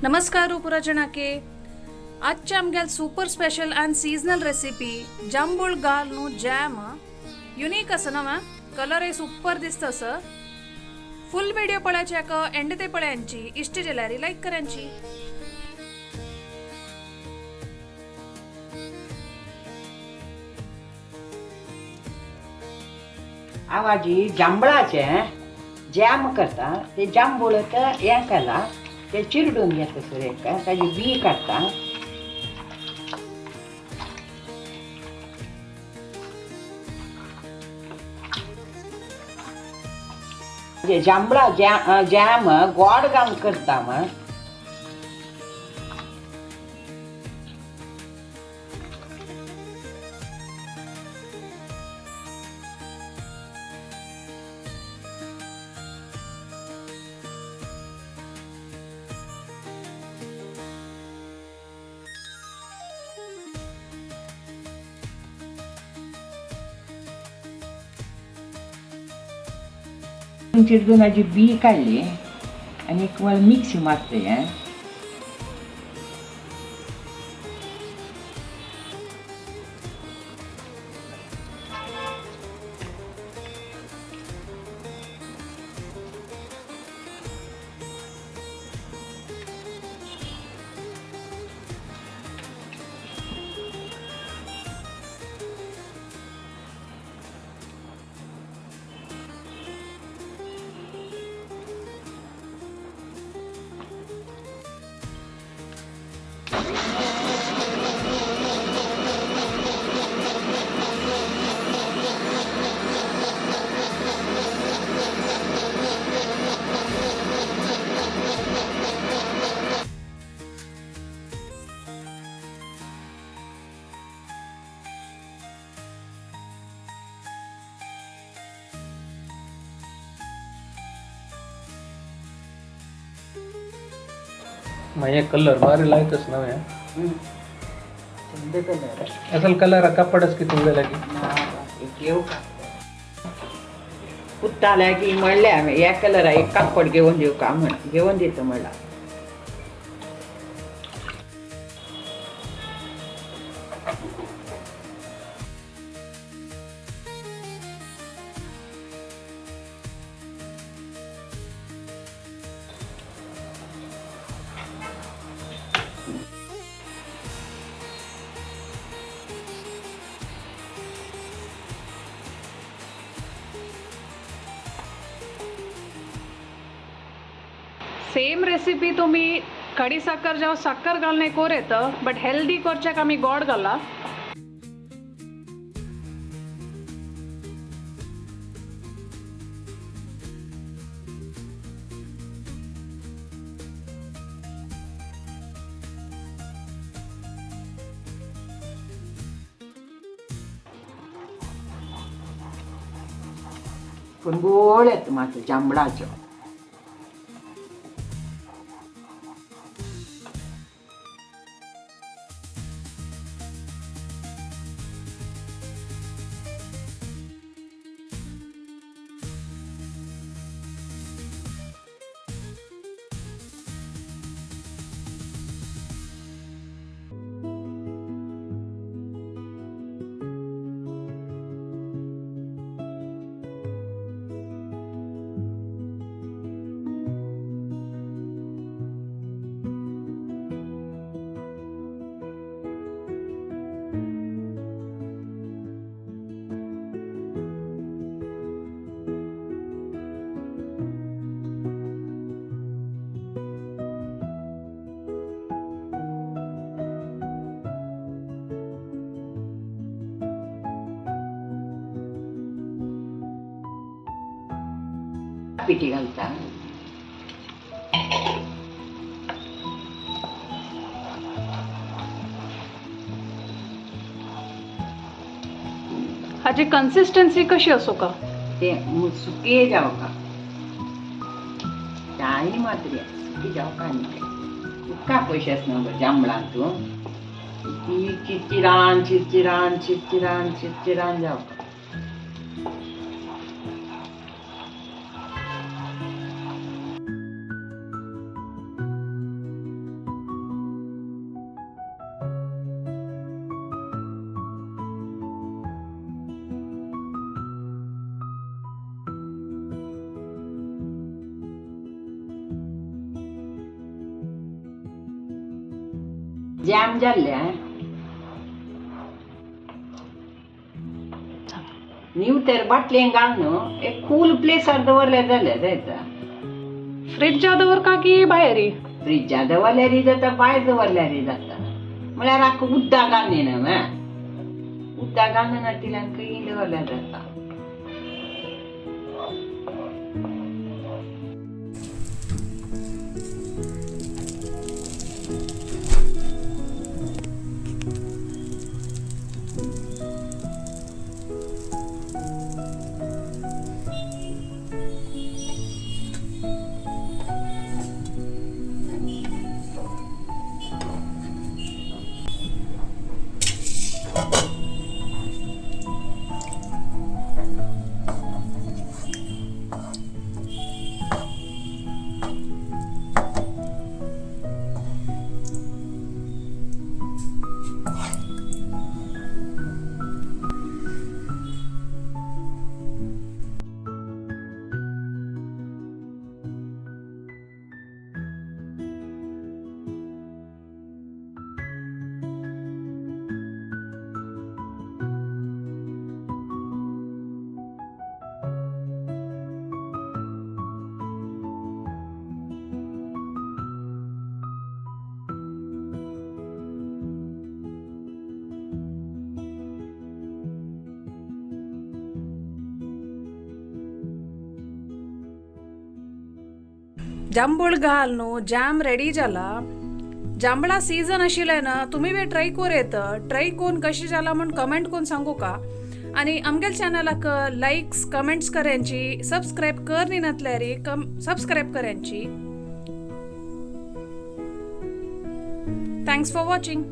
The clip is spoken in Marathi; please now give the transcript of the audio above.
नमस्कार उपराजनाके आजच्या आमगेल super special and seasonal recipe जांभूळ घाल न्हू जॅम युनिक असं ना कलर सुपर दिसत असं फुल व्हिडिओ पळायच्या एंड ते पळ्यांची इष्ट जेल्यारी लाईक करांची आवाजी जांभळाचे जॅम करता ते जांभूळ हे केला ते चिरडून घेता सुरेख ताजी बी काढता जांभळा जॅम गोड घालून करता मग चिरडूनाची बी काढली आणि एक वेळ मिक्सी मारते मैं कलर बारी लाइतस ना है असल कलर कपडस की तुंगे लगी कुत्ताल्या की म्हणले आम्ही या कलर एक कापड घेऊन देऊ का म्हण घेऊन देतो मला सेम रेसिपी तुम्ही खडी साखर जेव्हा साखर घालणे कोर येतं बट हेल्दी करच्याक आम्ही गोड घाला पण गोड येत मात्र जांभळाचं पिठी घालता ह्याची कन्सिस्टन्सी कशी असो का ते सुकी जाव का चाही मात्र सुकी जाव का इतका पैसे असणार जांभळांतून ती चिरचिरान चिरचिरान चिरचिरान चिरचिरान जाव का जॅम जाल्ले नीव तर बाटलेन घालून एक कूल प्लेसार दवरल्यार जालें जायता. फ्रीजच्या दवर का की भायरी? फ्रिजा दवरल्यारय जाता भायर दवरल्यारय जाता. म्हळ्यार आख्खो उदक घालून न्हय उदक घालून तिल्यान खंय दवरल्यार जाता. जांभूळ घाल न्हू जॅम रेडी जाला. जांभळा सीझन आशिल्ल्यान तुम्ही बी ट्राय कोर येत. ट्राय कोन कशी जाला म्हण कमेंट कोन सांगू का. आणि आमगेल चॅनलाक लाईक्स कमेंट्स करांची, सबस्क्राईब कर नी नसल्यारी सबस्क्राईब करांची. Thanks for watching.